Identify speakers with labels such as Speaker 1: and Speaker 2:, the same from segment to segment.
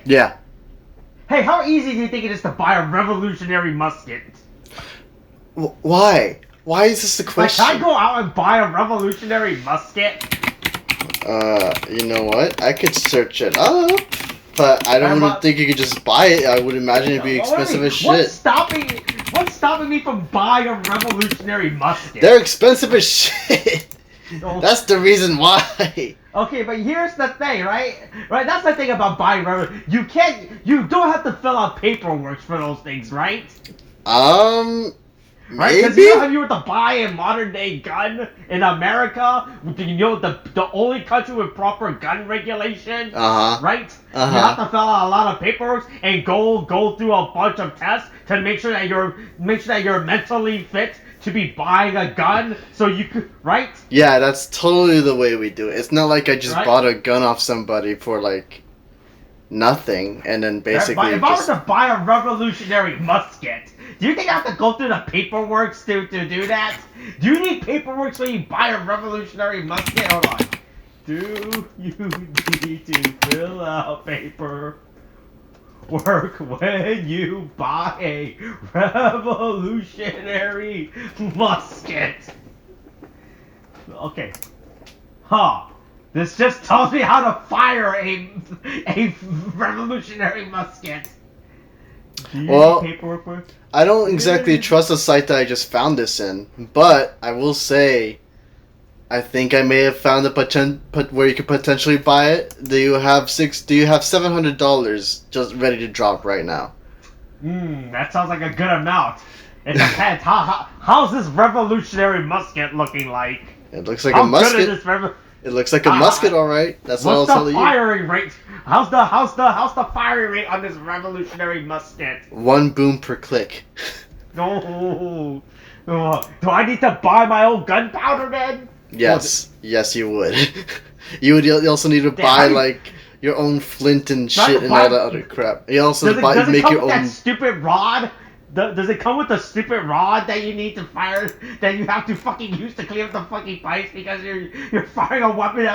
Speaker 1: Yeah.
Speaker 2: Hey, how easy do you think it is to buy a revolutionary musket?
Speaker 1: Why? Why is this the question?
Speaker 2: Like, can I go out and buy a revolutionary musket?
Speaker 1: You know what? I could search it up, but I don't think you could just buy it. I would imagine it'd be expensive as shit.
Speaker 2: What's stopping me from buying a revolutionary musket?
Speaker 1: They're expensive as shit. That's the reason why.
Speaker 2: Okay, but here's the thing, right? Right, that's the thing about buying you don't have to fill out paperwork for those things, right? Right? Because
Speaker 1: Maybe?
Speaker 2: you know how you were to buy a modern day gun in America? You know, the only country with proper gun regulation? Right? You have to fill out a lot of paperwork and go through a bunch of tests to make sure that you're mentally fit to be buying a gun, so you could, right?
Speaker 1: Yeah, that's totally the way we do it. It's not like I just bought a gun off somebody for, like, nothing, and then basically
Speaker 2: if I was to buy a revolutionary musket, do you think I have to go through the paperwork to do that? Do you need paperwork when you buy a revolutionary musket? Hold on. Do you need to fill out paperwork when you buy a revolutionary musket? Okay. This just tells me how to fire a revolutionary musket. Do you need paperwork for it?
Speaker 1: I don't exactly trust the site that I just found this in, but I will say, I think I may have found where you could potentially buy it. Do you have $700 just ready to drop right now?
Speaker 2: That sounds like a good amount. It depends. How's this revolutionary musket looking like?
Speaker 1: It looks like a musket. It looks like a musket, all right. That's all I'll tell you.
Speaker 2: What's the firing rate? How's the firing rate on this revolutionary musket?
Speaker 1: 1 boom per click.
Speaker 2: No. Do I need to buy my own gunpowder then?
Speaker 1: Yes, you would. You also need to buy like your own flint and shit and all that other crap. You also make your own.
Speaker 2: That stupid rod? Does it come with the stupid rod that you need to fire, that you have to fucking use to clear up the fucking pipes because you're firing a weapon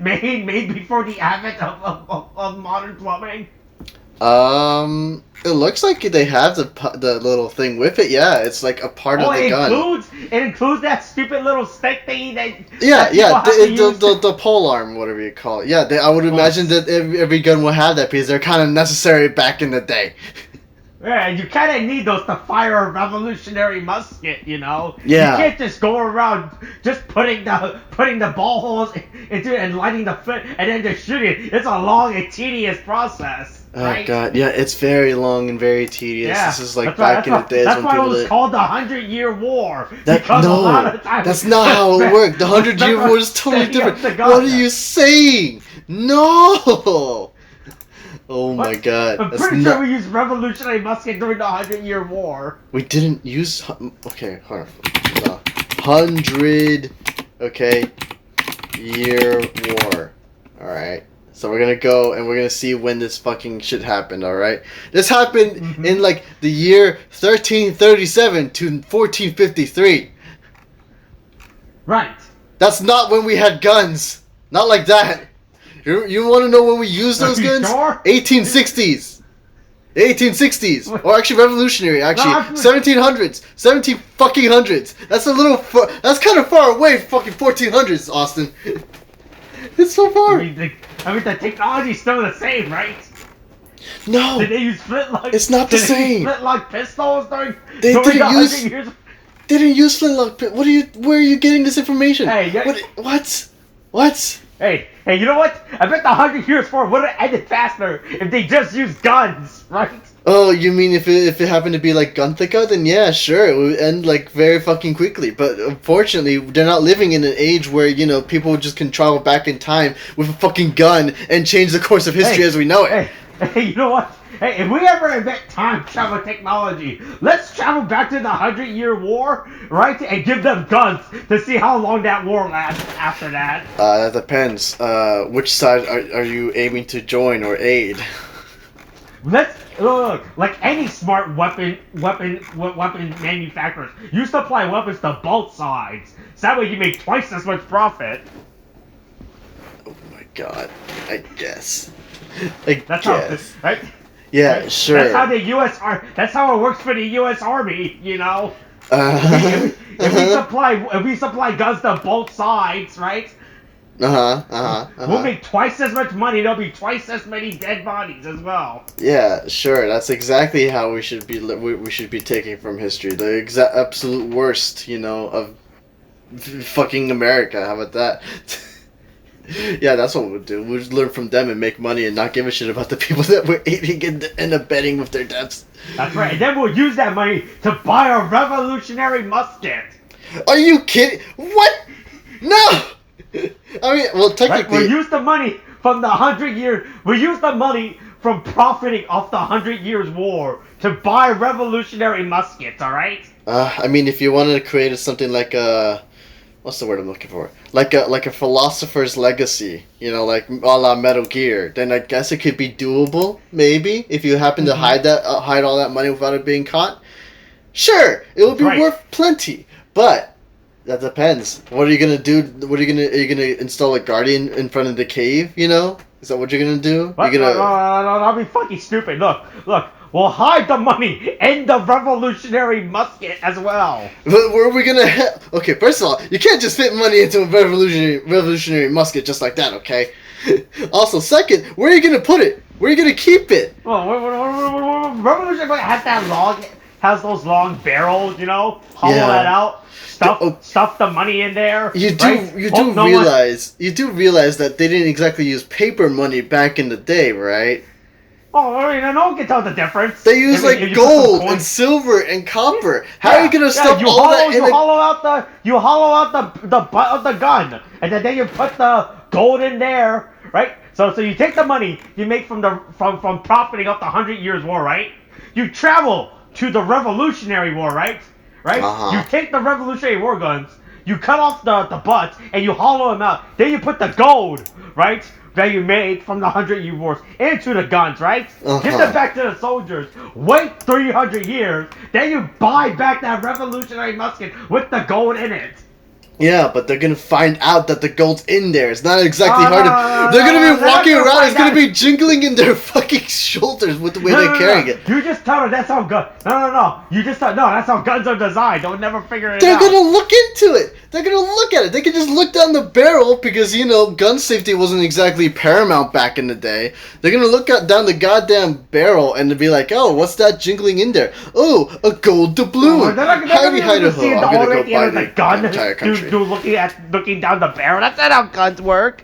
Speaker 2: made before the advent of modern plumbing?
Speaker 1: It looks like they have the little thing with it. Yeah, it's like a part of the gun.
Speaker 2: It includes that stupid little stick thingy that.
Speaker 1: The pole arm, whatever you call it. Yeah, I would imagine that every gun will have that because they're kind of necessary back in the day.
Speaker 2: Yeah, you kind of need those to fire a revolutionary musket, you know?
Speaker 1: Yeah.
Speaker 2: You can't just go around just putting the ball holes into it and lighting the flint and then just shooting. It's a long and tedious process. Right?
Speaker 1: Oh god, yeah, it's very long and very tedious.
Speaker 2: Yeah,
Speaker 1: this is like back in the days when people.
Speaker 2: That's why it was called the 100-Year War.
Speaker 1: That's not how it worked. The 100-Year War is totally different. What are you saying? No. Oh my god.
Speaker 2: I'm pretty sure we used revolutionary musket during the 100-Year War.
Speaker 1: We didn't use... Okay, hold on. The 100... Okay. Year War. Alright. So we're gonna go and we're gonna see when this fucking shit happened, alright? This happened in like the year 1337 to 1453.
Speaker 2: Right.
Speaker 1: That's not when we had guns. Not like that. You want to know when we used those guns?
Speaker 2: Sure?
Speaker 1: 1860s. 1860s. Or actually revolutionary, actually. 1700s. 17 fucking hundreds. That's that's kind of far away from fucking 1400s, Austin. It's so far.
Speaker 2: I mean, the technology's still the same, right?
Speaker 1: No.
Speaker 2: Did they use flintlock?
Speaker 1: It's not the same.
Speaker 2: Flintlock pistols during
Speaker 1: They didn't use...
Speaker 2: years?
Speaker 1: They didn't use flintlock pistols. Where are you getting this information?
Speaker 2: Hey,
Speaker 1: What?
Speaker 2: Hey, you know what? I bet the 100 Years War would have ended faster if they just used guns, right?
Speaker 1: Oh, you mean if it happened to be like Gunthika, then yeah, sure, it would end like very fucking quickly. But unfortunately, they're not living in an age where, you know, people just can travel back in time with a fucking gun and change the course of history as we know it.
Speaker 2: Hey, you know what? Hey, if we ever invent time travel technology, let's travel back to the 100-Year War, right? And give them guns to see how long that war lasts after that.
Speaker 1: That depends. Which side are you aiming to join or aid?
Speaker 2: Let's look, like any smart weapon manufacturers, you supply weapons to both sides. So that way you make twice as much profit.
Speaker 1: Oh my god, I guess.
Speaker 2: That's how, right?
Speaker 1: Yeah,
Speaker 2: right?
Speaker 1: sure.
Speaker 2: That's how the U.S. That's how it works for the U.S. Army. You know. If we supply guns to both sides, right? We'll make twice as much money. There'll be twice as many dead bodies as well.
Speaker 1: Yeah, sure. That's exactly how we should be. We should be taking from history the absolute worst, of fucking America. How about that? Yeah, that's what we'll do. We'll just learn from them and make money and not give a shit about the people that we're aiding and abetting with their deaths.
Speaker 2: That's right. And then we'll use that money to buy a revolutionary musket.
Speaker 1: Are you kidding? What? No! I mean, well, technically...
Speaker 2: Right? We'll use the money from the 100 years... We'll use the money from profiting off the 100 Years' War to buy revolutionary muskets, alright?
Speaker 1: I mean, if you wanted to create something like a... What's the word I'm looking for? Like a philosopher's legacy, like a la Metal Gear. Then I guess it could be doable, maybe, if you happen to hide all that money without it being caught. Sure, it would be worth plenty, but that depends. What are you gonna do? Are you gonna install a guardian in front of the cave? Is that what you're gonna do?
Speaker 2: What?
Speaker 1: You're gonna...
Speaker 2: No, that'll be fucking stupid. Look. We'll hide the money and the revolutionary musket as well.
Speaker 1: But where are we gonna Okay, first of all, you can't just fit money into a revolutionary musket just like that, okay? Also, second, where are you gonna put it? Where are you gonna keep it?
Speaker 2: Well, revolutionary has those long barrels, hollow that out. Stuff the money in there. You do
Speaker 1: realize that they didn't exactly use paper money back in the day, right?
Speaker 2: Oh, I mean, no one can tell the difference.
Speaker 1: They use gold and silver and copper. How are you gonna stuff all that in? You hollow
Speaker 2: out the butt of the gun, and then you put the gold in there, right? So you take the money you make from profiting up the 100 Years' War, right? You travel to the Revolutionary War, right? You take the Revolutionary War guns, you cut off the butts, and you hollow them out. Then you put the gold, right? That you made from the 100 Year Wars into the guns, right? Give them back to the soldiers. Wait 300 years. Then you buy back that revolutionary musket with the gold in it.
Speaker 1: Yeah, but they're gonna find out that the gold's in there. It's not exactly hard to... They're gonna be walking around. It's gonna be jingling in their fucking shoulders with the way they're carrying it.
Speaker 2: You just tell them that's how guns... No. You just tell... No, that's how guns are designed. They'll never figure it out.
Speaker 1: They're gonna look into it. They're gonna look at it. They can just look down the barrel because, gun safety wasn't exactly paramount back in the day. They're gonna look down the goddamn barrel and be like, oh, what's that jingling in there? Oh, a gold doubloon. Hidey-ho. I'm gonna go buy the entire country.
Speaker 2: Looking down the barrel. That's not how guns work.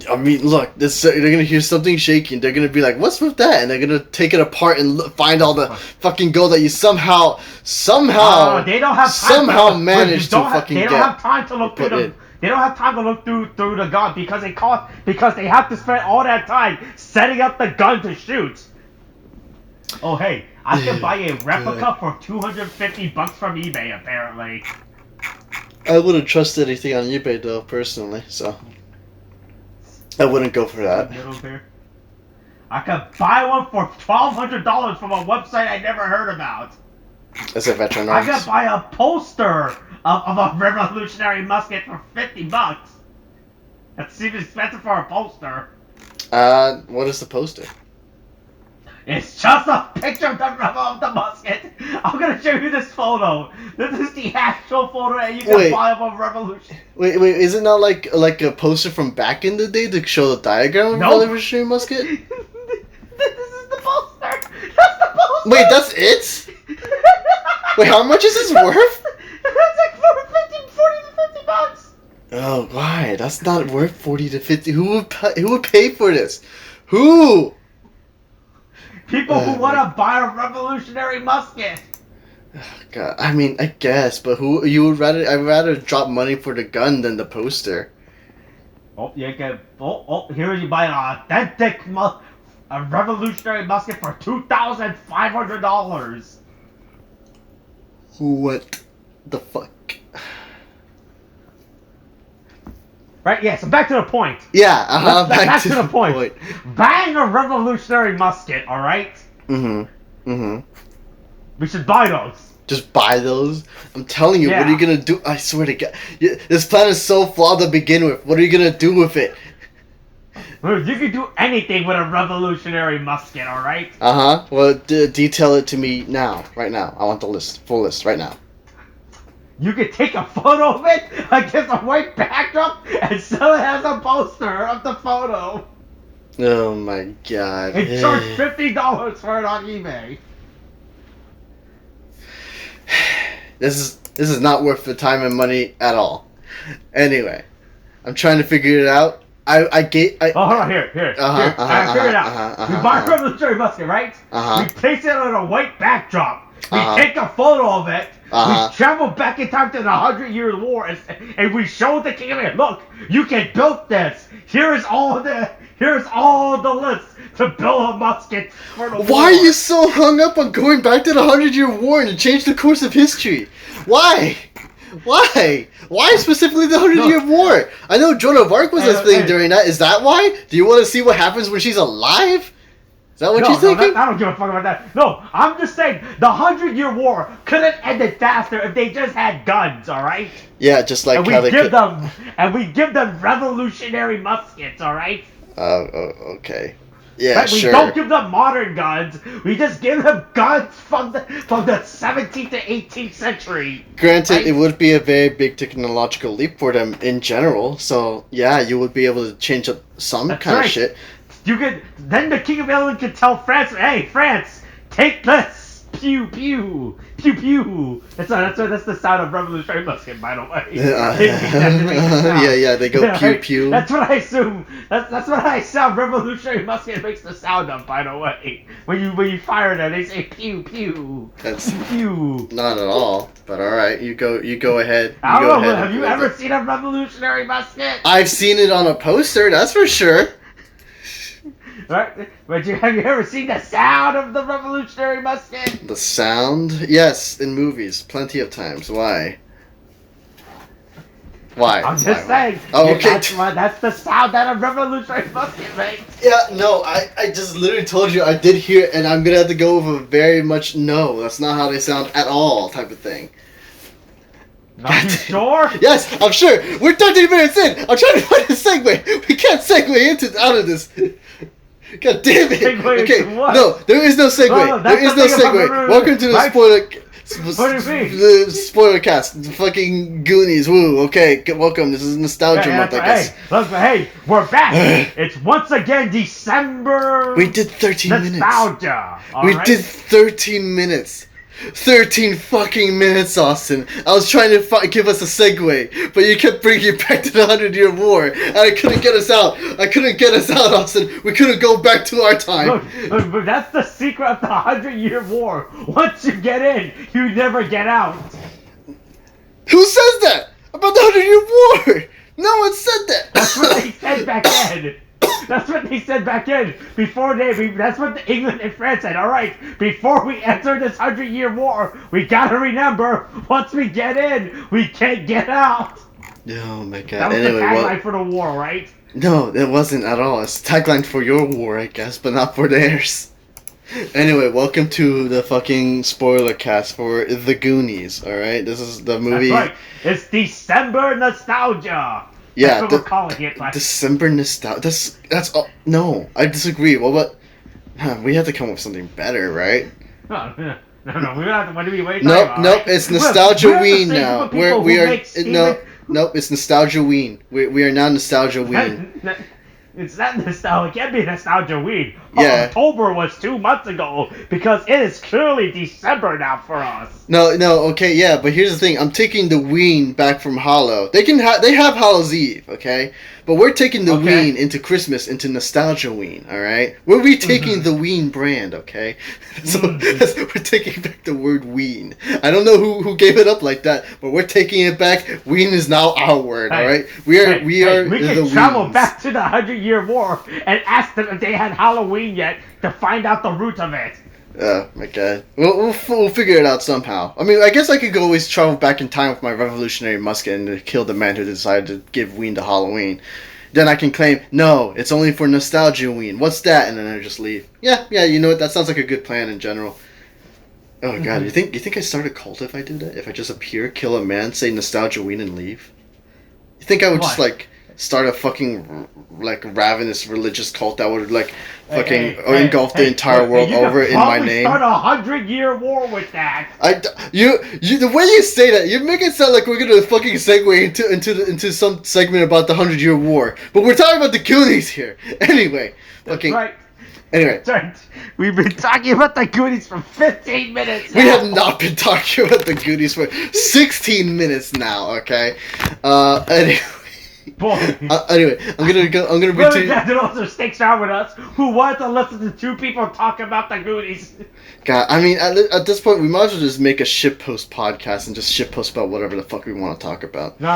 Speaker 1: I mean, look, they're gonna hear something shaking. They're gonna be like, "What's with that?" And they're gonna take it apart and find all the fucking gold that you somehow
Speaker 2: they don't have time
Speaker 1: managed to fucking get.
Speaker 2: They don't have time to look through them. They don't have time to look through the gun because they have to spend all that time setting up the gun to shoot. Oh hey, I can buy a replica for $250 from eBay apparently.
Speaker 1: I wouldn't trust anything on eBay though, personally, so I wouldn't go for that.
Speaker 2: I could buy one for $1,200 from a website I never heard about.
Speaker 1: As a veteran,
Speaker 2: I could buy a poster of a revolutionary musket for $50. That seems expensive for a poster.
Speaker 1: What is the poster?
Speaker 2: It's just a picture of the musket. I'm gonna show you this photo. This is the actual photo that you can buy of a revolution.
Speaker 1: Wait, is it not like a poster from back in the day to show the diagram of the revolutionary musket?
Speaker 2: This is the poster. That's the poster.
Speaker 1: Wait, that's it? Wait, how much is this worth?
Speaker 2: It's like $40 to $50.
Speaker 1: Oh, why? That's not worth 40 to 50. Who would pay for this? Who?
Speaker 2: People who want to buy a revolutionary musket.
Speaker 1: God, I mean, I guess, but I'd rather drop money for the gun than the poster.
Speaker 2: Oh, you can. Here you buy an authentic a revolutionary musket for $2,500.
Speaker 1: What the fuck?
Speaker 2: Right, yeah, so back to the point.
Speaker 1: Yeah,
Speaker 2: back to the point. Buying a revolutionary musket, alright?
Speaker 1: Mm-hmm.
Speaker 2: We should buy those.
Speaker 1: Just buy those? I'm telling you, What are you gonna do? I swear to God. This plan is so flawed to begin with. What are you gonna do with it?
Speaker 2: You can do anything with a revolutionary musket, alright?
Speaker 1: Well, detail it to me now, right now. I want the list, full list, right now.
Speaker 2: You can take a photo of it against a white backdrop and sell it as a poster of the photo.
Speaker 1: Oh my god.
Speaker 2: And charge $50 for it on eBay.
Speaker 1: This is not worth the time and money at all. Anyway, I'm trying to figure it out. Hold on, here. I figured it out. We buy a revolutionary musket, right? We place it on a white backdrop. We take a photo of it. We travel back in time to the 100-Year War, and we show the king of it. Look, you can build this. Here's all the list to build a musket for the war. Why are you so hung up on going back to the 100-Year War and to change the course of history? Why? Why specifically the 100-Year War? I know Joan of Arc was a thing during that. Is that why? Do you want to see what happens when she's alive? Is that what you're thinking?
Speaker 2: I don't give a fuck about that. No, I'm just saying the 100-Year War could have ended faster if they just had guns, alright?
Speaker 1: Yeah, just like how they could.
Speaker 2: And we give them revolutionary muskets, alright?
Speaker 1: Okay. Yeah,
Speaker 2: but
Speaker 1: sure.
Speaker 2: We don't give them modern guns. We just give them guns from the 17th to 18th century.
Speaker 1: Granted,
Speaker 2: right?
Speaker 1: It would be a very big technological leap for them in general. So yeah, you would be able to change up some kind of shit.
Speaker 2: Then the King of England could tell France, "Hey, France, take this." Pew pew pew pew. That's the sound of revolutionary musket, by the way.
Speaker 1: Yeah, they go pew pew.
Speaker 2: That's what I assume. That's what I sound. Revolutionary musket makes the sound of, by the way. When you fire them, they say pew pew.
Speaker 1: That's
Speaker 2: pew.
Speaker 1: Not at all. But all right, you go ahead.
Speaker 2: I don't know. Have you ever seen a revolutionary musket?
Speaker 1: I've seen it on a poster. That's for sure.
Speaker 2: Right? But have you ever seen the sound of the revolutionary musket?
Speaker 1: The sound? Yes, in movies. Plenty of times. Why?
Speaker 2: I'm just saying.
Speaker 1: Oh, okay.
Speaker 2: That's the sound that a revolutionary musket makes.
Speaker 1: Yeah, no, I just literally told you I did hear it, and I'm going to have to go with a very much no. That's not how they sound at all type of thing.
Speaker 2: Are you sure?
Speaker 1: Yes, I'm sure. We're 13 minutes in. I'm trying to find a segue. We can't segue out of this. God damn it!
Speaker 2: Segue
Speaker 1: okay,
Speaker 2: into what?
Speaker 1: no, there is no segue.
Speaker 2: No,
Speaker 1: there is no segue. Welcome to the spoiler cast. The fucking Goonies. Woo. Okay, welcome. This is nostalgia month, I guess.
Speaker 2: Hey, we're back. It's once again December.
Speaker 1: We did 13 minutes.
Speaker 2: Nostalgia.
Speaker 1: We did 13 minutes. 13 fucking minutes, Austin. I was trying to give us a segue, but you kept bringing it back to the 100-Year War, and I couldn't get us out. Austin. We couldn't go back to our time.
Speaker 2: Look, but that's the secret of the 100-Year War. Once you get in, you never get out.
Speaker 1: Who says that? About the 100-Year War? No one said that.
Speaker 2: That's what they said back then. That's what they said back in. That's what England and France said. All right, before we enter this 100-Year War, we gotta remember, once we get in, we can't get out.
Speaker 1: Oh my god.
Speaker 2: That was the tagline for the war, right?
Speaker 1: No, it wasn't at all. It's the tagline for your war, I guess, but not for theirs. Anyway, welcome to the fucking spoiler cast for The Goonies, alright? This is the movie.
Speaker 2: That's right. It's December nostalgia.
Speaker 1: Yeah,
Speaker 2: that's what we're calling it.
Speaker 1: December nostalgia. That's all. No, I disagree. Well, what? We have to come up with something better, right?
Speaker 2: No. We don't have to. What do we wait?
Speaker 1: Nope. It's nostalgia ween now. Nope. It's nostalgia ween. We are now nostalgia ween.
Speaker 2: It's not nostalgia. It can't be nostalgia weed.
Speaker 1: Yeah.
Speaker 2: October was 2 months ago because it is clearly December now for us.
Speaker 1: No. Okay, yeah, but here's the thing. I'm taking the ween back from Hollow. They have Hallow's Eve, okay? But we're taking the ween into Christmas, into nostalgia ween, all right? We're retaking the ween brand, okay? So we're taking back the word ween. I don't know who gave it up like that, but we're taking it back. Ween is now our word, all right? We can
Speaker 2: travel back to the 100-Year War and ask them if they had Halloween yet to find out the root of it.
Speaker 1: Oh my god. We'll figure it out somehow. I mean, I guess I could always travel back in time with my revolutionary musket and kill the man who decided to give Ween to Halloween. Then I can claim, no, it's only for nostalgia Ween. What's that? And then I just leave. Yeah, you know what? That sounds like a good plan in general. Oh god, you think I start a cult if I do that? If I just appear, kill a man, say nostalgia Ween, and leave? You think I would just like start a fucking like ravenous religious cult that would like fucking engulf the entire world over in my name.
Speaker 2: Start a 100-year war with that.
Speaker 1: You the way you say that, you make it sound like we're gonna fucking segue into some segment about the 100-Year War, but we're talking about the Goonies here. Anyway, fucking.
Speaker 2: Right.
Speaker 1: Anyway,
Speaker 2: right. We've been talking about the Goonies for 15 minutes now.
Speaker 1: We have not been talking about the Goonies for 16 minutes now. Okay. Anyway.
Speaker 2: Boy.
Speaker 1: Anyway, I'm gonna read to you.
Speaker 2: There also sticks around with us who want to listen to two people talk about the Goonies.
Speaker 1: God, I mean, at this point, we might as well just make a shitpost podcast and just shitpost about whatever the fuck we want to talk about.
Speaker 2: No.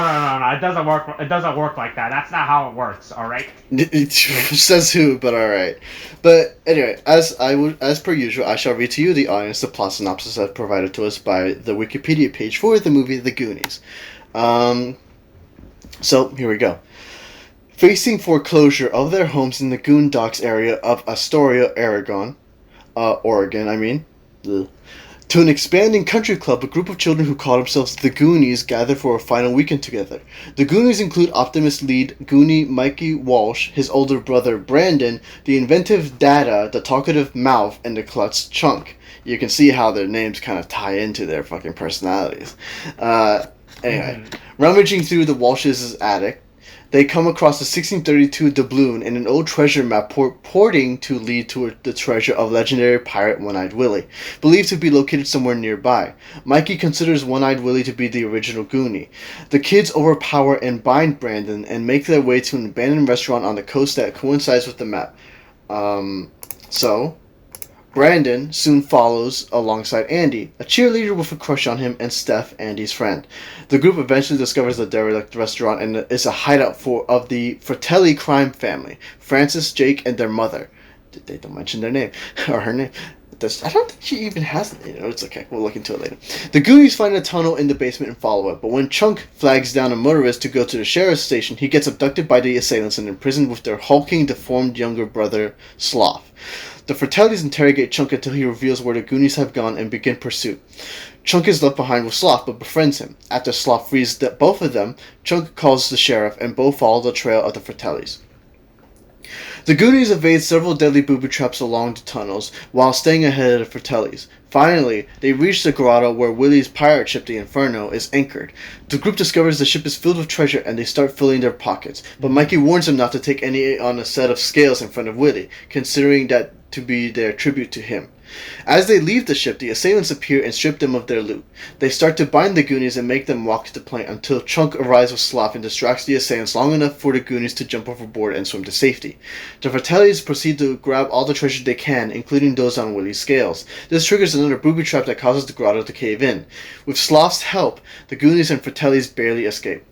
Speaker 2: It doesn't work. It doesn't work like that. That's not how it works. All right.
Speaker 1: Says who? But all right. But anyway, as per usual, I shall read to you, the audience, the plot synopsis as provided to us by the Wikipedia page for the movie The Goonies. So, here we go. Facing foreclosure of their homes in the Goondocks area of Astoria, Oregon, to an expanding country club, a group of children who call themselves the Goonies gather for a final weekend together. The Goonies include Optimus lead Goonie Mikey Walsh, his older brother Brandon, the inventive Dada, the talkative Mouth, and the klutz Chunk. You can see how their names kind of tie into their fucking personalities. Anyway, rummaging through the Walsh's attic, they come across a 1632 doubloon and an old treasure map purporting to lead to the treasure of legendary pirate One-Eyed Willie, believed to be located somewhere nearby. Mikey considers One-Eyed Willie to be the original Goonie. The kids overpower and bind Brandon and make their way to an abandoned restaurant on the coast that coincides with the map. So Brandon soon follows alongside Andy, a cheerleader with a crush on him, and Steph, Andy's friend. The group eventually discovers the derelict restaurant and is a hideout of the Fratelli crime family, Francis, Jake, and their mother. They don't mention their name, or her name. I don't think she even has it. It's okay. We'll look into it later. The Goonies find a tunnel in the basement and follow it, but when Chunk flags down a motorist to go to the sheriff's station, he gets abducted by the assailants and imprisoned with their hulking, deformed younger brother, Sloth. The Fratellis interrogate Chunk until he reveals where the Goonies have gone and begin pursuit. Chunk is left behind with Sloth, but befriends him. After Sloth frees both of them, Chunk calls the sheriff, and both follow the trail of the Fratellis. The Goonies evade several deadly booby traps along the tunnels, while staying ahead of the Fratellis. Finally, they reach the grotto where Willie's pirate ship, the Inferno, is anchored. The group discovers the ship is filled with treasure and they start filling their pockets, but Mikey warns them not to take any on a set of scales in front of Willie, considering that to be their tribute to him. As they leave the ship, the assailants appear and strip them of their loot. They start to bind the Goonies and make them walk to the plank until Chunk arrives with Sloth and distracts the assailants long enough for the Goonies to jump overboard and swim to safety. The Fratellis proceed to grab all the treasure they can, including those on Willie's scales. This triggers another booby trap that causes the grotto to cave in. With Sloth's help, the Goonies and Fratellis barely escape.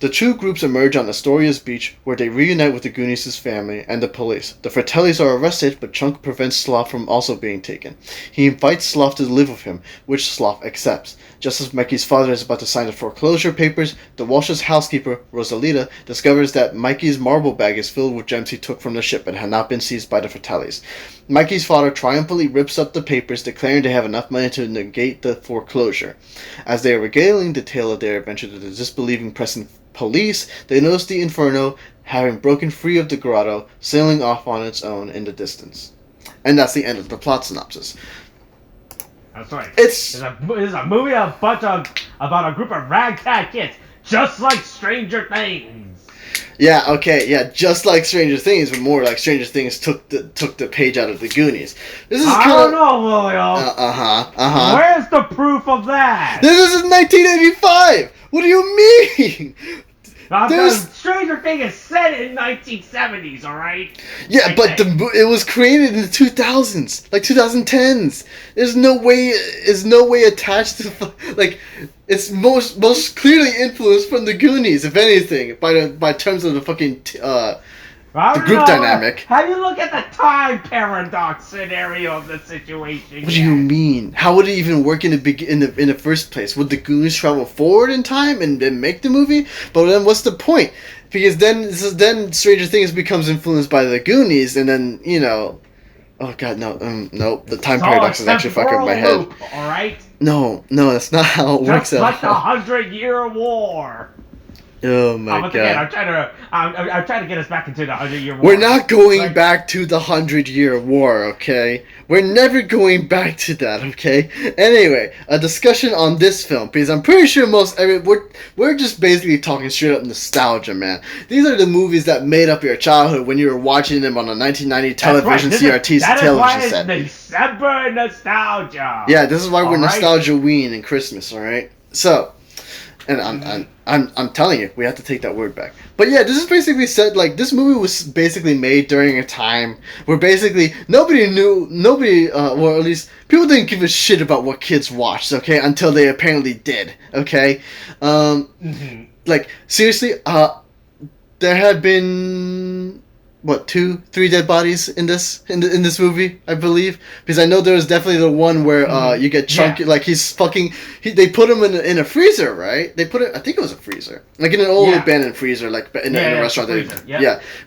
Speaker 1: The two groups emerge on Astoria's beach, where they reunite with the Goonies' family and the police. The Fratellis are arrested, but Chunk prevents Sloth from also being taken. He invites Sloth to live with him, which Sloth accepts. Just as Mikey's father is about to sign the foreclosure papers, the Walsh's housekeeper, Rosalita, discovers that Mikey's marble bag is filled with gems he took from the ship and had not been seized by the Fratellis. Mikey's father triumphantly rips up the papers, declaring they have enough money to negate the foreclosure. As they are regaling the tale of their adventure to the disbelieving press and police, they notice the Inferno, having broken free of the grotto, sailing off on its own in the distance. And that's the end of the plot synopsis.
Speaker 2: That's right.
Speaker 1: It's
Speaker 2: a movie about a group of ragtag kids, just like Stranger Things.
Speaker 1: Yeah, okay, yeah, just like Stranger Things, but more like Stranger Things took the page out of the Goonies. This is
Speaker 2: I don't know, William. Where's the proof of that?
Speaker 1: This is 1985. What do you mean?
Speaker 2: Stranger Things is set in 1970s, alright?
Speaker 1: Yeah, but it was created in the 2000s, like 2010s. There's no way attached to, like, it's most clearly influenced from the Goonies, if anything, by terms of the fucking the group dynamic.
Speaker 2: How do you look at the time paradox scenario of the situation?
Speaker 1: What do you mean? How would it even work in the first place? Would the Goonies travel forward in time and then make the movie? But then what's the point? Because then Stranger Things becomes influenced by the Goonies, and then oh god, no, the time paradox is actually fucking up my head.
Speaker 2: Loop, all right.
Speaker 1: No, that's not how it works.
Speaker 2: Just like the 100-Year War.
Speaker 1: Oh my god!
Speaker 2: Again, I'm trying to get us back into the 100-Year War.
Speaker 1: We're not going back to the 100-Year War, okay? We're never going back to that, okay? Anyway, a discussion on this film, because I'm pretty sure we're just basically talking straight up nostalgia, man. These are the movies that made up your childhood when you were watching them on a 1990 television CRT television set.
Speaker 2: That is why it's December nostalgia.
Speaker 1: Yeah, this is why we're nostalgia-ween in Christmas, all right? So. And I'm telling you, we have to take that word back. But yeah, this is basically said, like, this movie was basically made during a time where basically nobody, or at least people didn't give a shit about what kids watched, okay, until they apparently did, okay? Like, seriously, there had been... what, 2-3 dead bodies in this movie, I believe, because I know there was definitely the one where you get chunky, like they put him in a freezer, right? They put it, I think it was a freezer, like in an old abandoned freezer, like in a restaurant.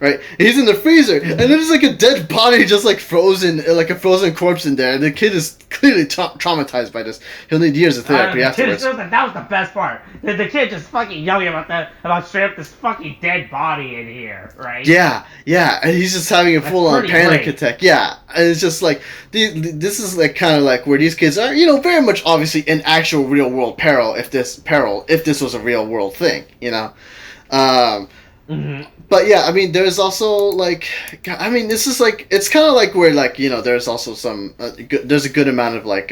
Speaker 1: Right. He's in the freezer, and there's like a dead body, just like frozen, like a frozen corpse in there. And the kid is clearly traumatized by this. He'll need years of therapy afterwards.
Speaker 2: That was the best part. The kid just fucking yelling about straight up this fucking dead body in here, right?
Speaker 1: Yeah, and he's just having a full-on panic attack. Yeah, and it's just like this is like kind of like where these kids are, you know, very much obviously in actual real-world peril. If this was a real-world thing, you know. But yeah, I mean, there's also like, I mean, this is like, it's kind of like where, like, you know, there's also some there's a good amount of like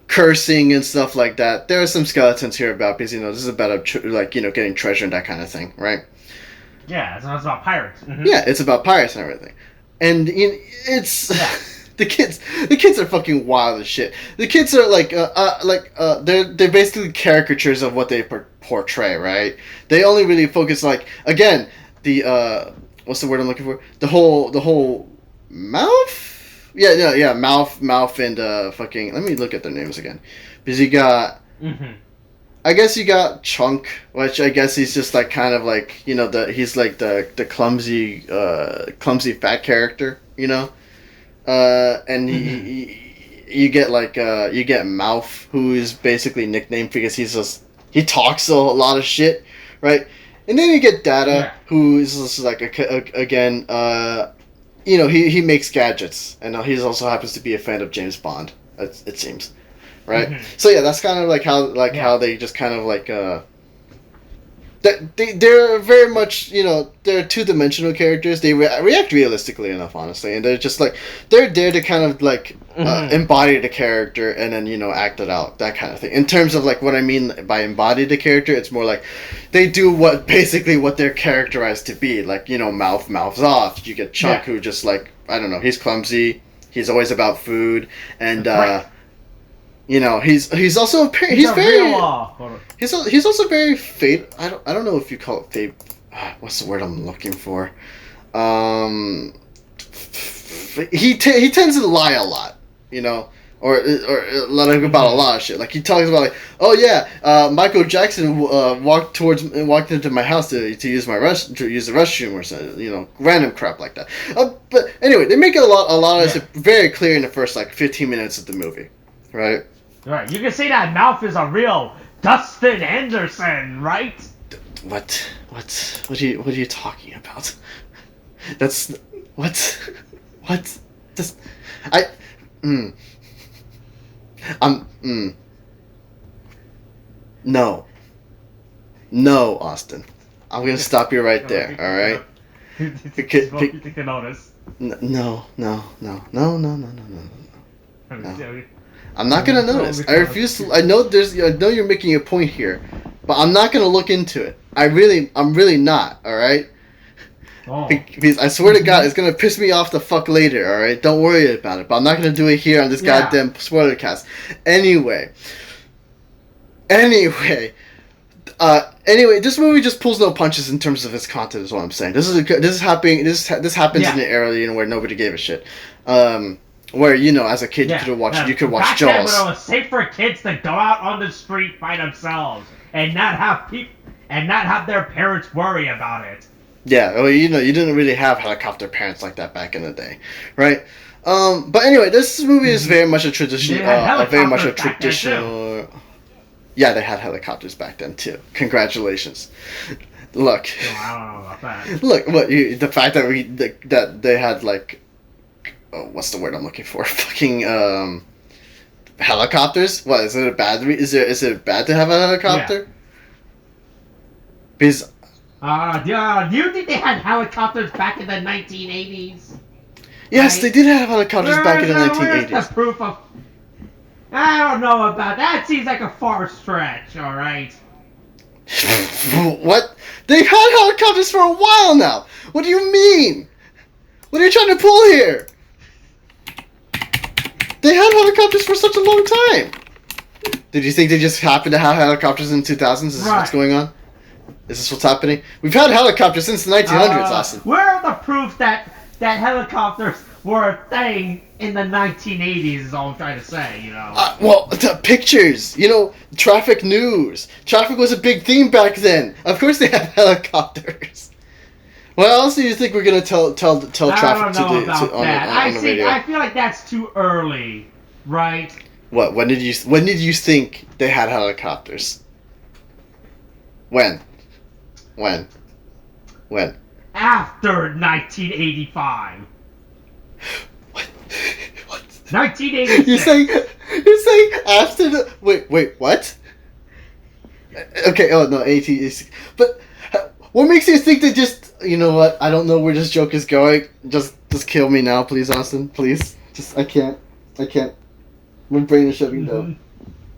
Speaker 1: cursing and stuff like that. There are some skeletons here about, because, you know, this is about like, you know, getting treasure and that kind of thing, right?
Speaker 2: Yeah, it's about pirates.
Speaker 1: Yeah, it's about pirates and everything, and it's the kids are fucking wild as shit. The kids are like they're basically caricatures of what they portray, right? They only really focus, like, again, the what's the word I'm looking for? The whole mouth. Yeah, mouth and fucking. Let me look at their names again, because you got. I guess you got Chunk, which I guess he's just like kind of like, you know, he's like the clumsy fat character, you know, and you get like you get Mouth, who is basically nicknamed because he talks a lot of shit, right? And then you get Data, who is just like again, you know, he makes gadgets, and he also happens to be a fan of James Bond, it seems. Right, so yeah, that's kind of like how they just kind of like they're very much, you know, they're 2-dimensional characters. They react realistically enough, honestly, and they're just like they're there to kind of like embody the character and then, you know, act it out, that kind of thing. In terms of like what I mean by embody the character, it's more like they do basically what they're characterized to be. Like, you know, mouths off. You get Chuck, who just like, I don't know, he's clumsy. He's always about food, and you know, he's also he's also very fate. I don't know if you call it fate. What's the word I'm looking for? He tends to lie a lot, you know, or about a lot of shit. Like, he talks about like, oh yeah, Michael Jackson walked into my house to use the restroom or something, you know, random crap like that. But anyway, they make it a lot of it very clear in the first like 15 minutes of the movie, right?
Speaker 2: Right, you can see that Mouth is a real Dustin Anderson, right?
Speaker 1: What are you talking about? That's what this No, Austin, I'm gonna stop you right there. All right.
Speaker 2: You think they notice?
Speaker 1: No. I'm not gonna notice. I refuse to. I know you're making a point here, but I'm not gonna look into it. I'm really not. All right. Oh. Because I swear to God, it's gonna piss me off the fuck later. All right. Don't worry about it. But I'm not gonna do it here on this goddamn spoiler cast. Anyway, Anyway, this movie just pulls no punches in terms of its content. Is what I'm saying. This happens in an era where nobody gave a shit. Where, as a kid you could watch
Speaker 2: Back
Speaker 1: Jaws.
Speaker 2: then, when it was safe for kids to go out on the street by themselves and not have their parents worry about it.
Speaker 1: Yeah, well, you didn't really have helicopter parents like that back in the day, right? But anyway, this movie is very much a tradition. Very much a traditional. Yeah, they had helicopters back then too. Congratulations. Look.
Speaker 2: No, I don't know about that.
Speaker 1: Look, the fact that that they had like, oh, what's the word I'm looking for? Fucking helicopters. What is it a bad? Is it bad to have a helicopter?
Speaker 2: Yeah.
Speaker 1: Because.
Speaker 2: Do you think they had helicopters back in the 1980s?
Speaker 1: Yes,
Speaker 2: right?
Speaker 1: they did have helicopters back in the 1980s.
Speaker 2: Where's the proof of? I don't know about that. Seems like a far stretch. All right.
Speaker 1: What? They've had helicopters for a while now. What do you mean? What are you trying to pull here? They had helicopters for such a long time. Did you think they just happened to have helicopters in the 2000s? Is this what's going on? Is this what's happening? We've had helicopters since the 1900s, Austin.
Speaker 2: Where are the proofs that helicopters were a thing in the 1980s is all I'm trying to say, you know?
Speaker 1: Well, the pictures, you know, traffic news. Traffic was a big theme back then. Of course they have helicopters. What else do you think we're going to tell traffic to do on the radio?
Speaker 2: I feel like that's too early, right?
Speaker 1: What? When did you think they had helicopters? When?
Speaker 2: After 1985.
Speaker 1: What?
Speaker 2: 1986.
Speaker 1: You're saying after the wait what? Okay, oh no, 1886. But what makes you think they just, you know what? I don't know where this joke is going. Just kill me now, please, Austin. Please. I can't. My brain is shutting down.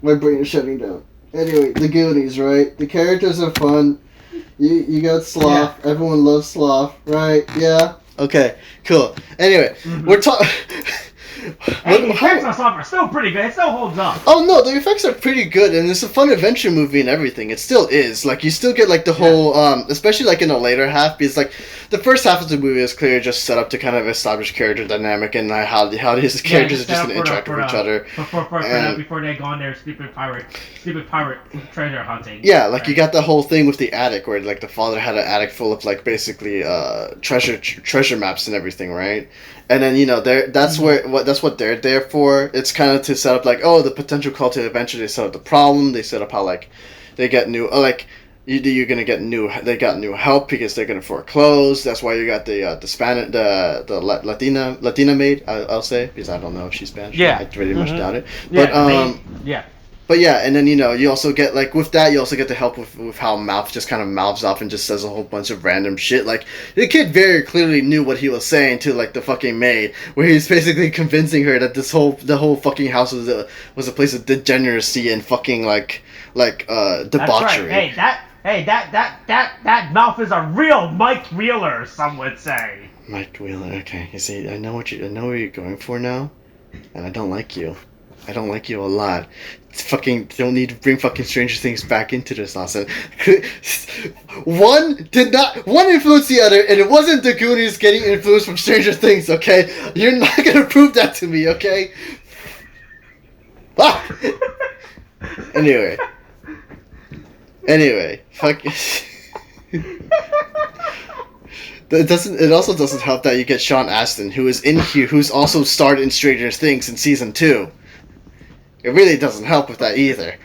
Speaker 1: Anyway, the Goonies, right? The characters are fun. You got Sloth. Yeah. Everyone loves Sloth, right? Yeah. Okay. Cool. Anyway, we're talking.
Speaker 2: Hey, the effects on Sloth are still pretty good. It still holds up.
Speaker 1: Oh no, the effects are pretty good, and it's a fun adventure movie and everything. It still is. Like, you still get like the whole, especially like in the later half, because like the first half of the movie is clearly just set up to kind of establish character dynamic and how these characters are just gonna interact with each other
Speaker 2: before they go on their stupid pirate treasure hunting.
Speaker 1: Yeah, like, right? You got the whole thing with the attic where like the father had an attic full of like basically treasure maps and everything, right? And then, you know, that's what they're there for. It's kind of to set up like, oh, the potential call to adventure. They set up the problem. They set up how like they get new you're gonna get they got new help because they're gonna foreclose. That's why you got the Spanish the Latina maid. I'll say, because I don't know if she's Spanish.
Speaker 2: Yeah,
Speaker 1: I pretty much doubt it.
Speaker 2: But
Speaker 1: yeah. But yeah, and then, you know, you also get, like, with that, you also get the help with how Mouth just kind of mouths off and just says a whole bunch of random shit. Like, the kid very clearly knew what he was saying to, like, the fucking maid, where he's basically convincing her that the whole fucking house was a place of degeneracy and fucking, like debauchery.
Speaker 2: That's right. Hey, that Mouth is a real Mike Wheeler, some would say.
Speaker 1: Mike Wheeler, okay. You see, I know where you're going for now, and I don't like you. I don't like you a lot. Don't need to bring fucking Stranger Things back into this nonsense. One influenced the other, and it wasn't the Goonies getting influenced from Stranger Things, okay? You're not gonna prove that to me, okay? Ah! Anyway, fuck. It also doesn't help that you get Sean Astin, who is in here, who's also starred in Stranger Things in season 2. It really doesn't help with that either.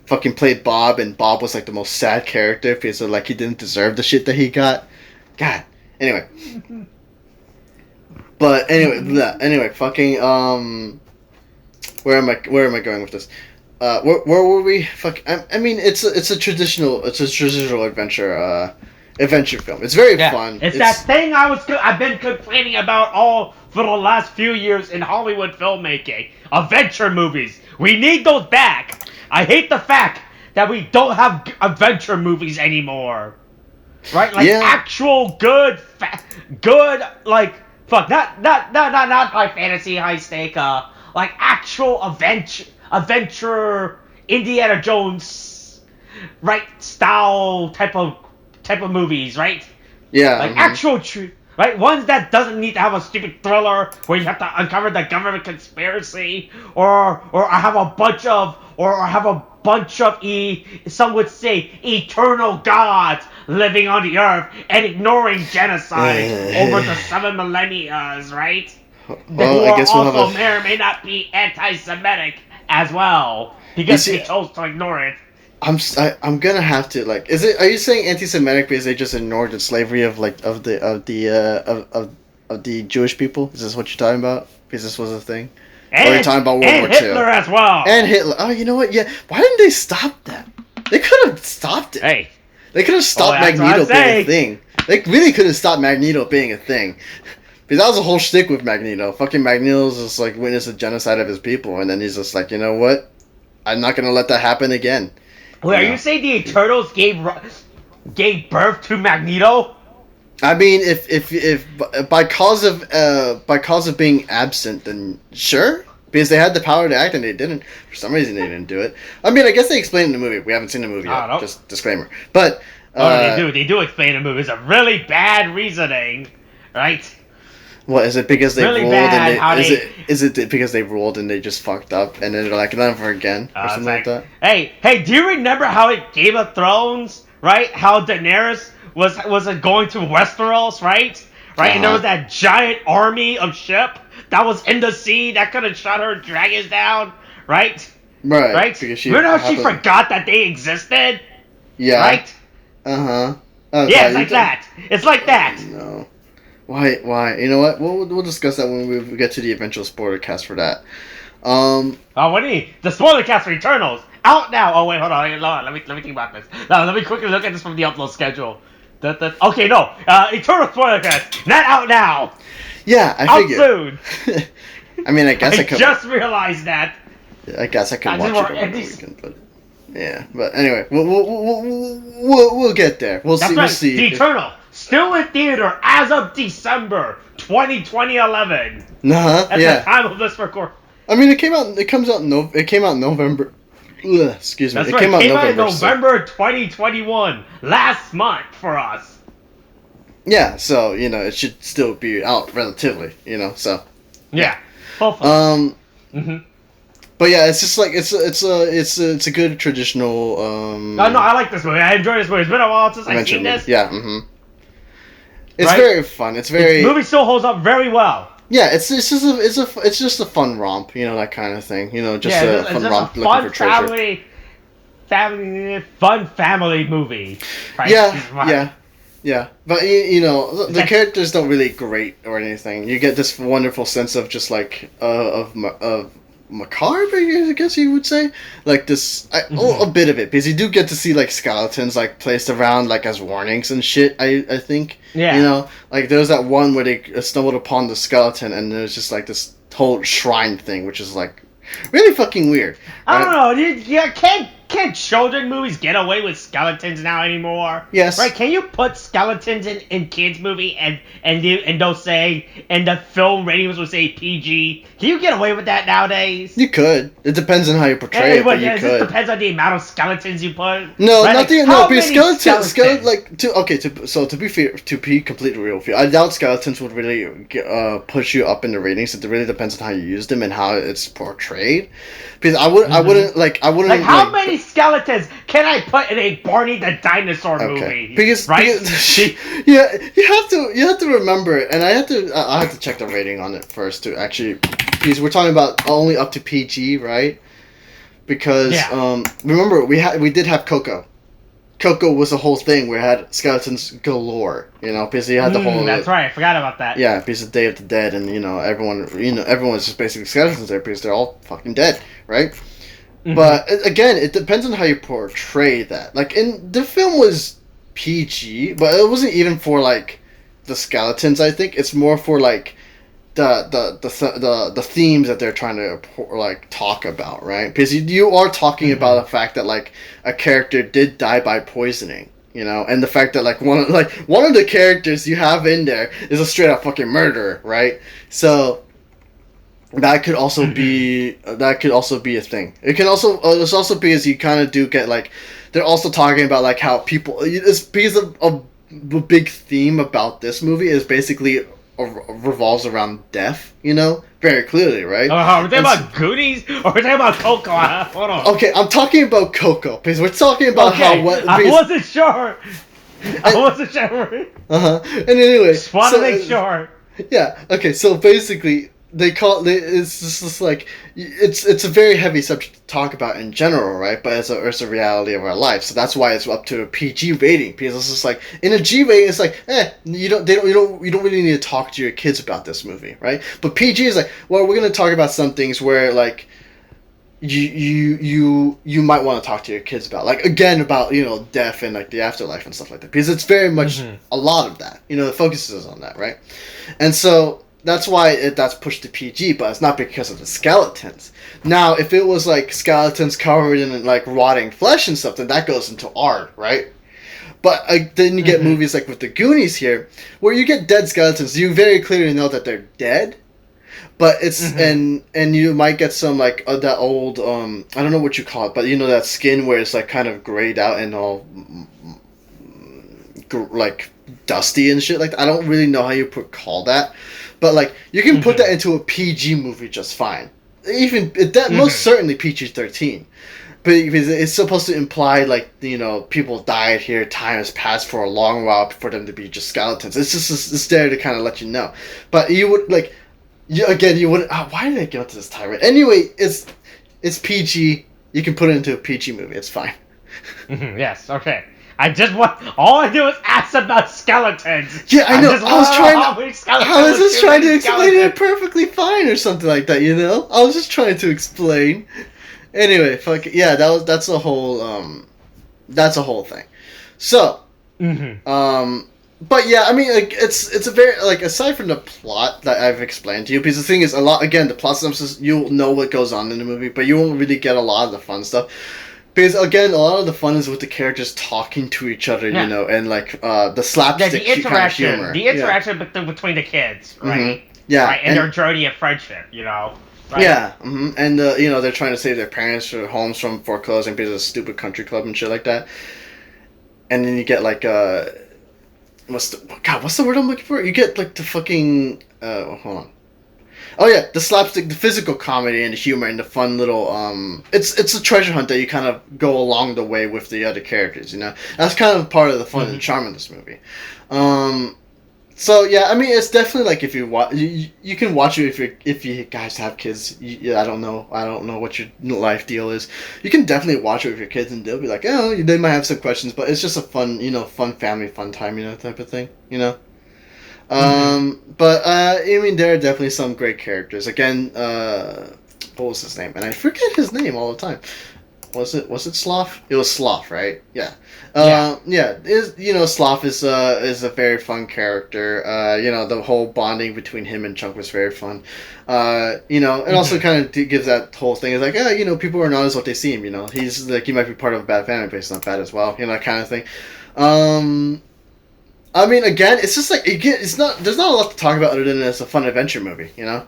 Speaker 1: Fucking played Bob, and Bob was like the most sad character because of, like, he didn't deserve the shit that he got. God. Anyway. But anyway, fucking where am I going with this? Where were we? Fuck. I mean, it's a traditional adventure film. It's very fun.
Speaker 2: It's that thing I've been complaining about all for the last few years in Hollywood filmmaking. Adventure movies. We need those back. I hate the fact that we don't have adventure movies anymore. Right? Like, actual good like, fuck, not high fantasy, high stake, like actual adventure Indiana Jones, right, style type of movies, right?
Speaker 1: Yeah.
Speaker 2: Like, actual right? Ones that doesn't need to have a stupid thriller where you have to uncover the government conspiracy, or have a bunch of some would say eternal gods living on the earth and ignoring genocide over the 7 millennia, right?
Speaker 1: Well,
Speaker 2: I guess may or may not be anti-Semitic as well. because they chose to ignore it.
Speaker 1: I'm gonna have to like. Are you saying anti-Semitic because they just ignored the slavery of the Jewish people? Is this what you're talking about? Because this was a thing.
Speaker 2: And,
Speaker 1: or you're talking about World War
Speaker 2: Hitler
Speaker 1: II
Speaker 2: as well.
Speaker 1: And Hitler. Oh, you know what? Yeah. Why didn't they stop that? They could have stopped it.
Speaker 2: Hey.
Speaker 1: They could have stopped Magneto being a thing. They really could have stopped Magneto being a thing. Because that was a whole shtick with Magneto. Fucking Magneto's just like witnessed the genocide of his people, and then he's just like, you know what? I'm not gonna let that happen again.
Speaker 2: Wait, are you saying the Eternals gave birth to Magneto?
Speaker 1: I mean, if by cause of being absent, then sure, because they had the power to act and they didn't. For some reason, they didn't do it. I mean, I guess they explained in the movie. We haven't seen the movie yet. Just disclaimer. But
Speaker 2: they do explain in the movie. It's a really bad reasoning, right?
Speaker 1: What is it? Because they
Speaker 2: really
Speaker 1: ruled
Speaker 2: bad,
Speaker 1: and is it because they ruled and they just fucked up and then they're like never again or something like that?
Speaker 2: Hey, do you remember how in Game of Thrones, right? How Daenerys was going to Westeros, right? Right, and there was that giant army of ship that was in the sea that could have shot her dragons down, right?
Speaker 1: Right.
Speaker 2: Remember how she forgot that they existed?
Speaker 1: Yeah.
Speaker 2: Right.
Speaker 1: Yeah,
Speaker 2: it's like that. It's like that.
Speaker 1: No. Why? You know what? We'll discuss that when we get to the eventual spoiler cast for that.
Speaker 2: What do you mean? The spoiler cast for Eternals out now. Oh wait, hold on. Let me think about this. No, let me quickly look at this from the upload schedule. Okay, no. Eternal spoiler cast not out now.
Speaker 1: Yeah, I figured.
Speaker 2: Out soon.
Speaker 1: I mean, I guess I could.
Speaker 2: Just realized that.
Speaker 1: I guess I could watch it over the weekend, but yeah. But anyway, we'll get there. We'll see. We'll see.
Speaker 2: The Eternal. Still in theater as of December 2011. At the time of this record.
Speaker 1: I mean, it came out November. Excuse me.
Speaker 2: That's right. It came out in November 2021. Last month for us.
Speaker 1: Yeah, so it should still be out relatively. So.
Speaker 2: Yeah. Hopefully.
Speaker 1: But yeah, it's just like it's a good traditional.
Speaker 2: No, I like this movie. I enjoy this movie. It's been a while since I've seen this.
Speaker 1: Yeah. It's very fun. It's very.
Speaker 2: The movie still holds up very well.
Speaker 1: Yeah, it's just a fun romp, that kind of thing. Just a fun romp looking for treasure.
Speaker 2: Fun family movie. Right?
Speaker 1: Yeah. But the characters don't really grate or anything. You get this wonderful sense of just like of macabre, I guess you would say, like this a bit of it, because you do get to see like skeletons like placed around like as warnings and shit. I think like there was that one where they stumbled upon the skeleton and there's just like this whole shrine thing, which is like really fucking weird.
Speaker 2: I don't know. Can't children movies get away with skeletons now anymore?
Speaker 1: Yes.
Speaker 2: Right? Can you put skeletons in kids movie and they'll say, and the film ratings will say PG? Can you get away with that nowadays?
Speaker 1: You could. It depends on how you portray it, but you could.
Speaker 2: It depends on the amount of skeletons you put.
Speaker 1: No, right? Because to be fair, to be completely real with you, I doubt skeletons would really push you up in the ratings. It really depends on how you use them and how it's portrayed. Because I wouldn't like
Speaker 2: how many skeletons can I put in a Barney the Dinosaur movie?
Speaker 1: Because yeah, you have to remember it, and I have to check the rating on it first to actually, because we're talking about only up to PG, right? Because remember we did have Coco. Coco was the whole thing where it had skeletons galore, because you had the whole.
Speaker 2: That's right, I forgot about that.
Speaker 1: Yeah, because of Day of the Dead, and everyone's just basically skeletons there because they're all fucking dead, right? Mm-hmm. But again, it depends on how you portray that. Like, the film was PG, but it wasn't even for like the skeletons. I think it's more for like the themes that they're trying to like talk about, right? Because you are talking about the fact that like a character did die by poisoning, and the fact that like one of the characters you have in there is a straight up fucking murderer, right? So that could also be a thing. It can also it's also because you kind of do get like they're also talking about like how people, it's because of the big theme about this movie is basically revolves around death, very clearly, right?
Speaker 2: We're talking about Goonies, or we're talking about Coco? Hold on.
Speaker 1: Okay, I'm talking about Coco because we're talking about
Speaker 2: I wasn't sure. I wasn't sure.
Speaker 1: And anyway,
Speaker 2: just want to make sure.
Speaker 1: Yeah. Okay. So basically, it's just like it's a very heavy subject to talk about in general, right? But it's a reality of our life, so that's why it's up to a PG rating, because it's just like in a G rating it's like you don't really need to talk to your kids about this movie, right? But PG is like, well, we're gonna talk about some things where like you might want to talk to your kids about, like, again, about death and like the afterlife and stuff like that, because it's very much a lot of that, it focuses on that, right? And so that's why that's pushed to PG, but it's not because of the skeletons. Now, if it was like skeletons covered in like rotting flesh and stuff, then that goes into R, right? But then you get movies like with the Goonies here, where you get dead skeletons. You very clearly know that they're dead, but it's and you might get some like that old I don't know what you call it, but that skin where it's like kind of grayed out and all like dusty and shit like that. I don't really know how you call that. But like you can put that into a PG movie just fine. Even that most certainly PG-13, but because it's supposed to imply like people died here, time has passed for a long while for them to be just skeletons. It's there to kind of let you know. But you would like, you wouldn't. Why did I get into this tirade? Anyway, it's PG. You can put it into a PG movie. It's fine.
Speaker 2: Yes. Okay. All I do is ask about skeletons.
Speaker 1: Yeah, I know. I was just trying to explain it perfectly fine or something like that, I was just trying to explain. Anyway, fuck it. Yeah, that's a whole thing. So, but yeah, I mean, like, it's a very, like, aside from the plot that I've explained to you, because the thing is, the plot synopsis, you'll know what goes on in the movie, but you won't really get a lot of the fun stuff. Because, again, a lot of the fun is with the characters talking to each other, and, like, the slapstick kind of humor.
Speaker 2: The interaction between the kids, right?
Speaker 1: Yeah.
Speaker 2: Right, and their journey of friendship, Right?
Speaker 1: Yeah, and, they're trying to save their parents or homes from foreclosing because of a stupid country club and shit like that. And then you get, like, what's the word I'm looking for? You get, like, the fucking, hold on. Oh yeah, the slapstick, the physical comedy and the humor and the fun little it's a treasure hunt that you kind of go along the way with the other characters, That's kind of part of the fun and charm of this movie. So yeah, I mean, it's definitely like if you watch, you can watch it if you guys have kids. I don't know what your life deal is. You can definitely watch it with your kids and they'll be like, oh, they might have some questions, but it's just a fun, fun family, fun time, type of thing, But I mean, there are definitely some great characters. Again, what was his name? And I forget his name all the time. Was it Sloth? It was Sloth, right? Yeah. Sloth is a very fun character. The whole bonding between him and Chunk was very fun. It also kind of gives that whole thing. It's like, people are not as what they seem. He's like, he might be part of a bad family, but he's not bad as well. That kind of thing. I mean, again, it's just like there's not a lot to talk about other than it's a fun adventure movie, dead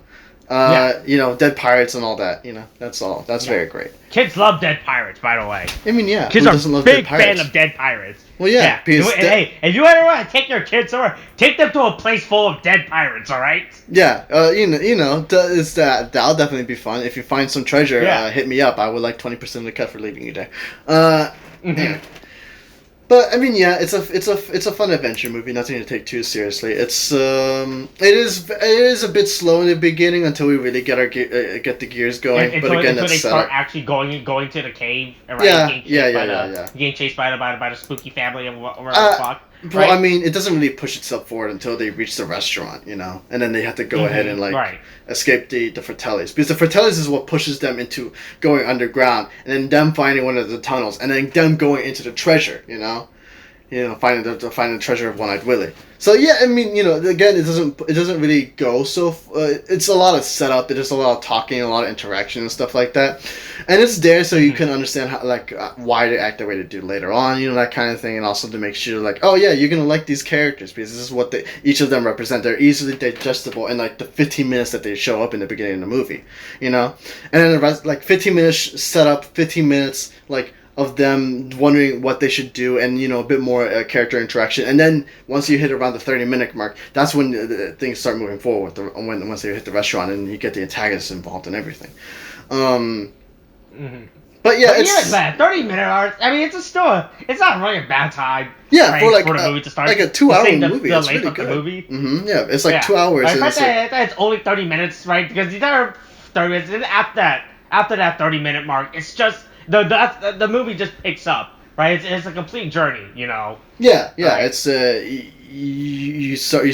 Speaker 1: pirates and all that, that's all. That's very great.
Speaker 2: Kids love dead pirates, by the way.
Speaker 1: I mean, yeah,
Speaker 2: kids are big fan of dead pirates.
Speaker 1: Well, yeah.
Speaker 2: Hey, if you ever want to take your kids somewhere, take them to a place full of dead pirates, all right?
Speaker 1: Yeah, that'll definitely be fun. If you find some treasure, hit me up. I would like 20% of the cut for leaving you there. Anyway. But I mean, yeah, it's a fun adventure movie. Nothing to take too seriously. It is a bit slow in the beginning until we really get the gears going. But again, that's
Speaker 2: they
Speaker 1: set
Speaker 2: start
Speaker 1: up.
Speaker 2: Actually going to the cave. Right?
Speaker 1: Yeah.
Speaker 2: Getting chased by the spooky family and whatever the fuck.
Speaker 1: Right?
Speaker 2: Well,
Speaker 1: I mean, it doesn't really push itself forward until they reach the restaurant, and then they have to go ahead and escape the Fratellis, because the Fratellis is what pushes them into going underground, and then them finding one of the tunnels, and then them going into the treasure, finding the treasure of One-Eyed Willie. So yeah, I mean, again, it doesn't really go so. It's a lot of setup. There's a lot of talking, a lot of interaction and stuff like that, and it's there so you can understand how why they act the way they do later on, that kind of thing, and also to make sure oh yeah, you're gonna like these characters because this is what each of them represent. They're easily digestible in the 15 minutes that they show up in the beginning of the movie, and then the rest 15 minutes setup, 15 minutes of them wondering what they should do, and a bit more character interaction, and then once you hit around the 30-minute mark, that's when the things start moving forward. Once they hit the restaurant and you get the antagonists involved and everything. But yeah,
Speaker 2: it's yeah, man, 30-minute hours. I mean, it's not really a bad time.
Speaker 1: Yeah,
Speaker 2: right,
Speaker 1: for
Speaker 2: the movie to start.
Speaker 1: Like a 2-hour movie.
Speaker 2: The
Speaker 1: it's
Speaker 2: length
Speaker 1: really
Speaker 2: of
Speaker 1: good.
Speaker 2: The movie.
Speaker 1: Mm-hmm, yeah, it's like 2 hours.
Speaker 2: I bet it's only 30 minutes, right? Because these are 30 minutes. And after that 30-minute mark, it's just the movie just picks up, right? It's a complete journey, you know.
Speaker 1: Yeah,
Speaker 2: right?
Speaker 1: It's you start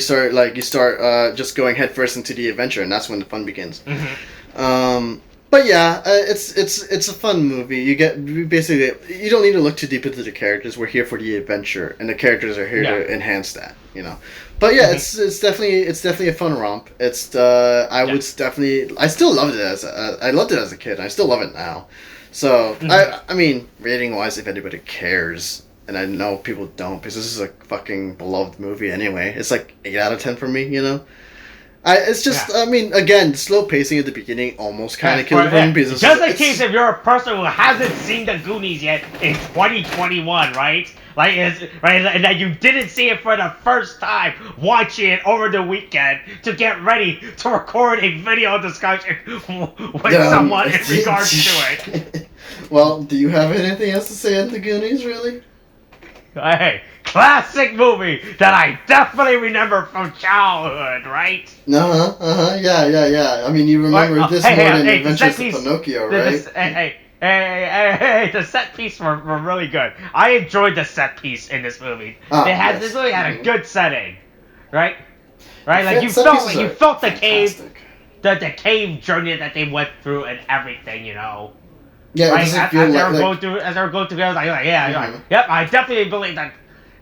Speaker 1: just going headfirst into the adventure, and that's when the fun begins.
Speaker 2: Mm-hmm.
Speaker 1: But yeah, it's a fun movie. You don't need to look too deep into the characters. We're here for the adventure, and the characters are here to enhance that, you know. But yeah, it's definitely a fun romp. I still loved it I loved it as a kid. I still love it now. So I mean, rating wise, if anybody cares, and I know people don't, because this is a fucking beloved movie anyway. It's like 8 out of 10 for me, you know. I mean, again, the slow pacing at the beginning almost kind of killed it.
Speaker 2: Just in case if you're a person who hasn't seen the Goonies yet in 2021, right? And that you didn't see it for the first time, watching it over the weekend to get ready to record a video discussion with someone in regards to it.
Speaker 1: Well, do you have anything else to say on the Goonies, really?
Speaker 2: Hey, classic movie that I definitely remember from childhood, right?
Speaker 1: Yeah. I mean, you remember this more than Adventures of Pinocchio, right?
Speaker 2: Hey, the set piece were really good. I enjoyed the set piece in this movie. This movie had a good setting, right? Like you felt the cave, the cave journey that they went through and everything, you know.
Speaker 1: Yeah,
Speaker 2: right? As they were going through, I was like, yep, I definitely believe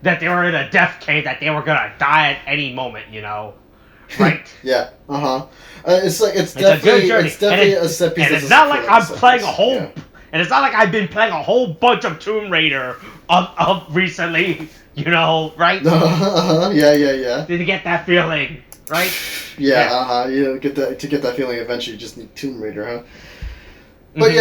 Speaker 2: that they were in a death cave, that they were gonna die at any moment, you know. Right?
Speaker 1: Yeah. It's definitely a set piece.
Speaker 2: And it's not like I'm playing a whole. And it's not like I've been playing a whole bunch of Tomb Raider recently, you know, right?
Speaker 1: Yeah.
Speaker 2: Did you get that feeling, right?
Speaker 1: You get that feeling. Eventually, you just need Tomb Raider, huh? But
Speaker 2: it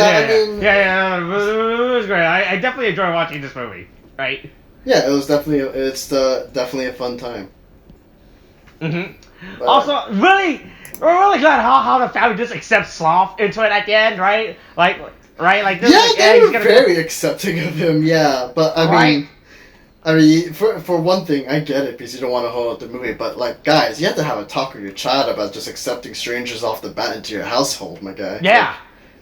Speaker 2: was great. I definitely enjoy watching this movie, right?
Speaker 1: Yeah, it's definitely a fun time.
Speaker 2: But, also, we're really glad how the family just accepts Sloth into it at the end, right? Like this.
Speaker 1: Yeah, they were very accepting of him. Yeah, but I mean, for one thing, I get it because you don't want to hold up the movie. But like, guys, you have to have a talk with your child about just accepting strangers off the bat into your household, my guy.
Speaker 2: Yeah.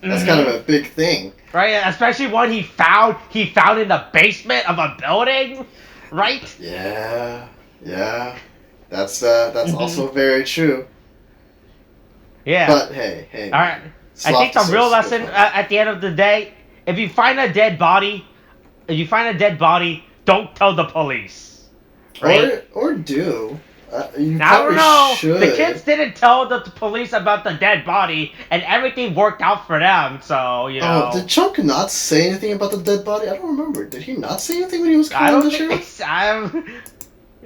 Speaker 1: Like, that's kind of a big thing,
Speaker 2: right? Especially one he found in the basement of a building, right?
Speaker 1: Yeah. That's also very true.
Speaker 2: Yeah.
Speaker 1: But hey.
Speaker 2: All right. I think the real lesson at the end of the day, if you find a dead body, don't tell the police. Right?
Speaker 1: Or do. You
Speaker 2: I don't know.
Speaker 1: Should.
Speaker 2: The kids didn't tell the police about the dead body, and everything worked out for them. So you know.
Speaker 1: Oh, did Chuck not say anything about the dead body? I don't remember. Did he not say anything when he was calling the sheriff?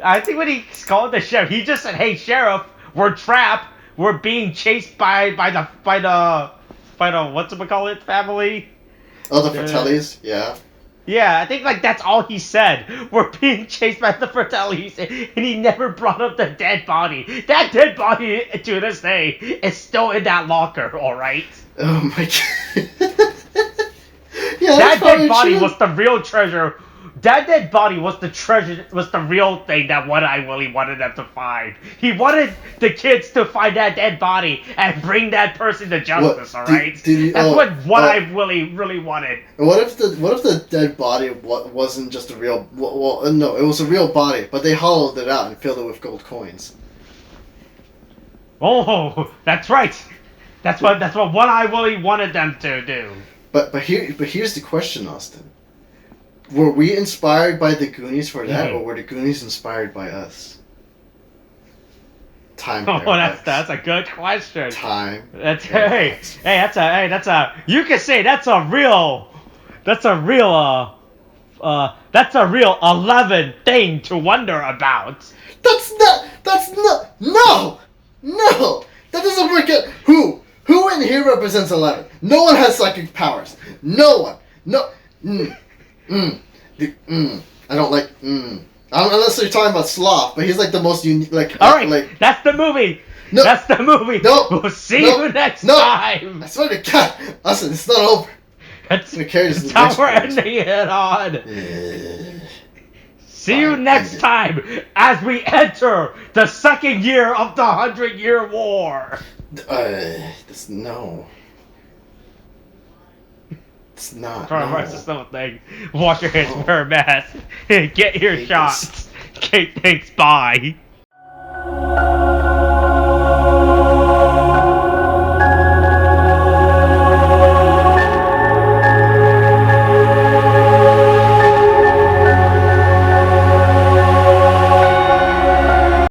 Speaker 2: I think when he called the sheriff, he just said, "Hey, sheriff, we're trapped. We're being chased by the whatchamacallit family."
Speaker 1: Oh, the Fratellis, yeah.
Speaker 2: Yeah, I think like that's all he said. We're being chased by the Fratellis, and he never brought up the dead body. That dead body, to this day, is still in that locker. All right.
Speaker 1: Oh my god. Yeah,
Speaker 2: that dead body was the real treasure. That dead body was the treasure. Was the real thing that One-Eyed Willie wanted them to find. He wanted the kids to find that dead body and bring that person to justice. All right. That's what One-Eyed Willie really wanted.
Speaker 1: What if the dead body wasn't just a real? Well, no, it was a real body, but they hollowed it out and filled it with gold coins.
Speaker 2: Oh, that's right. That's what One-Eyed Willie wanted them to do.
Speaker 1: But here's the question, Austin. Were we inspired by the Goonies for that, or were the Goonies inspired by us? Time.
Speaker 2: Oh, that's a good question.
Speaker 1: Time.
Speaker 2: That's you could say that's a real 11 thing to wonder about.
Speaker 1: That's not no. That doesn't work out. Who in here represents 11? No one has psychic powers. No one. No. I don't like. Unless you're talking about Sloth, but he's like the most unique.
Speaker 2: Alright, that's the movie. No, that's the movie.
Speaker 1: No,
Speaker 2: we'll see you next time.
Speaker 1: I swear to God, listen, it's not over.
Speaker 2: That's
Speaker 1: Who cares?
Speaker 2: how we're ending it on. See you next time as we enter the second year of the 100-Year War.
Speaker 1: No. It's not.
Speaker 2: Coronavirus is still a thing. Wash your hands, wear a mask, get your shots. Okay, thanks, bye.